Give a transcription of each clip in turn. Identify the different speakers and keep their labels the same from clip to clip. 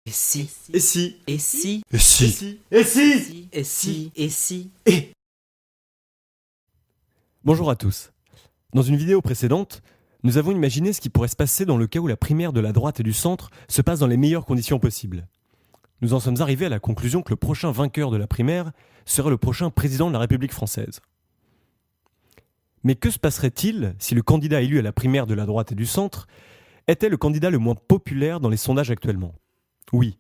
Speaker 1: Et si,
Speaker 2: Et si,
Speaker 1: et si,
Speaker 2: et si, et si,
Speaker 1: et si, et si.
Speaker 3: Bonjour à tous. Dans une vidéo précédente, nous avons imaginé ce qui pourrait se passer dans le cas où la primaire de la droite et du centre se passe dans les meilleures conditions possibles. Nous en sommes arrivés à la conclusion que le prochain vainqueur de la primaire serait le prochain président de la République française. Mais que se passerait-il si le candidat élu à la primaire de la droite et du centre était le candidat le moins populaire dans les sondages actuellement ? Oui.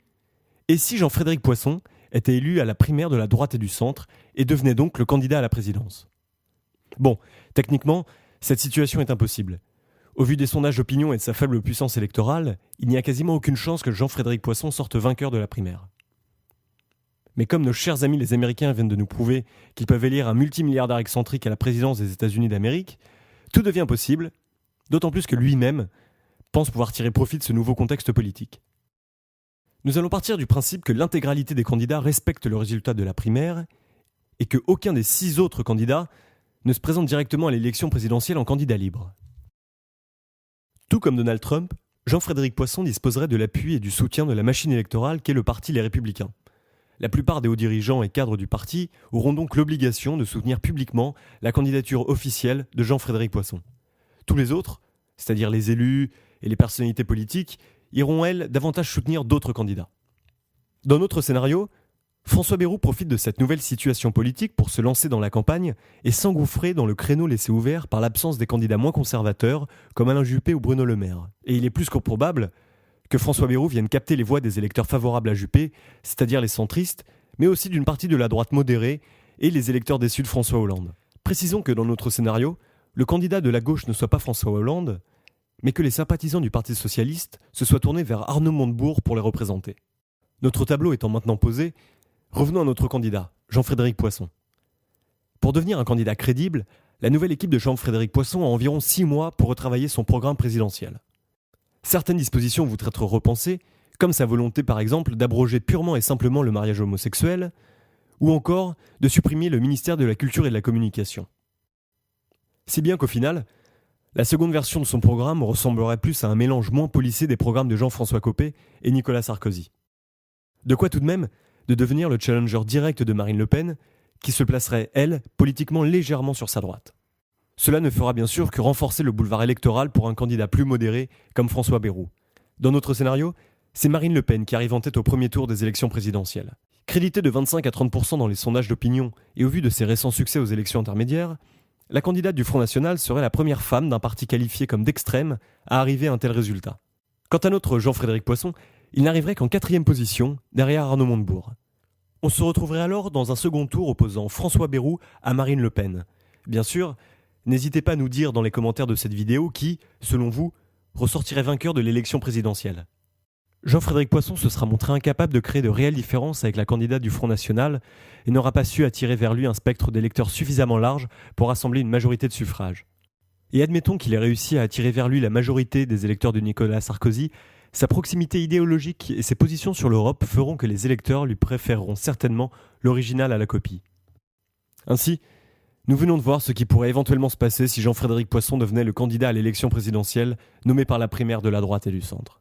Speaker 3: Et si Jean-Frédéric Poisson était élu à la primaire de la droite et du centre et devenait donc le candidat à la présidence ? Bon, techniquement, cette situation est impossible. Au vu des sondages d'opinion et de sa faible puissance électorale, il n'y a quasiment aucune chance que Jean-Frédéric Poisson sorte vainqueur de la primaire. Mais comme nos chers amis les Américains viennent de nous prouver qu'ils peuvent élire un multimilliardaire excentrique à la présidence des États-Unis d'Amérique, tout devient possible, d'autant plus que lui-même pense pouvoir tirer profit de ce nouveau contexte politique. Nous allons partir du principe que l'intégralité des candidats respecte le résultat de la primaire et qu'aucun des 6 autres candidats ne se présente directement à l'élection présidentielle en candidat libre. Tout comme Donald Trump, Jean-Frédéric Poisson disposerait de l'appui et du soutien de la machine électorale qu'est le parti Les Républicains. La plupart des hauts dirigeants et cadres du parti auront donc l'obligation de soutenir publiquement la candidature officielle de Jean-Frédéric Poisson. Tous les autres, c'est-à-dire les élus et les personnalités politiques, iront, elles, davantage soutenir d'autres candidats. Dans notre scénario, François Bayrou profite de cette nouvelle situation politique pour se lancer dans la campagne et s'engouffrer dans le créneau laissé ouvert par l'absence des candidats moins conservateurs comme Alain Juppé ou Bruno Le Maire. Et il est plus que probable que François Bayrou vienne capter les voix des électeurs favorables à Juppé, c'est-à-dire les centristes, mais aussi d'une partie de la droite modérée et les électeurs déçus de François Hollande. Précisons que dans notre scénario, le candidat de la gauche ne soit pas François Hollande, mais que les sympathisants du Parti socialiste se soient tournés vers Arnaud Montebourg pour les représenter. Notre tableau étant maintenant posé, revenons à notre candidat, Jean-Frédéric Poisson. Pour devenir un candidat crédible, la nouvelle équipe de Jean-Frédéric Poisson a environ 6 mois pour retravailler son programme présidentiel. Certaines dispositions vont être repensées, comme sa volonté par exemple d'abroger purement et simplement le mariage homosexuel, ou encore de supprimer le ministère de la Culture et de la Communication. Si bien qu'au final, la seconde version de son programme ressemblerait plus à un mélange moins policé des programmes de Jean-François Copé et Nicolas Sarkozy. De quoi tout de même de devenir le challenger direct de Marine Le Pen, qui se placerait, elle, politiquement légèrement sur sa droite. Cela ne fera bien sûr que renforcer le boulevard électoral pour un candidat plus modéré comme François Bayrou. Dans notre scénario, c'est Marine Le Pen qui arrive en tête au premier tour des élections présidentielles. Créditée de 25 à 30% dans les sondages d'opinion et au vu de ses récents succès aux élections intermédiaires, la candidate du Front National serait la première femme d'un parti qualifié comme d'extrême à arriver à un tel résultat. Quant à notre Jean-Frédéric Poisson, il n'arriverait qu'en 4e position, derrière Arnaud Montebourg. On se retrouverait alors dans un second tour opposant François Bayrou à Marine Le Pen. Bien sûr, n'hésitez pas à nous dire dans les commentaires de cette vidéo qui, selon vous, ressortirait vainqueur de l'élection présidentielle. Jean-Frédéric Poisson se sera montré incapable de créer de réelles différences avec la candidate du Front National et n'aura pas su attirer vers lui un spectre d'électeurs suffisamment large pour rassembler une majorité de suffrages. Et admettons qu'il ait réussi à attirer vers lui la majorité des électeurs de Nicolas Sarkozy, sa proximité idéologique et ses positions sur l'Europe feront que les électeurs lui préféreront certainement l'original à la copie. Ainsi, nous venons de voir ce qui pourrait éventuellement se passer si Jean-Frédéric Poisson devenait le candidat à l'élection présidentielle nommé par la primaire de la droite et du centre.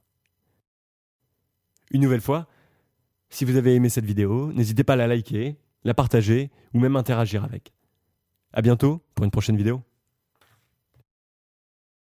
Speaker 3: Une nouvelle fois, si vous avez aimé cette vidéo, n'hésitez pas à la liker, la partager ou même interagir avec. À bientôt pour une prochaine vidéo.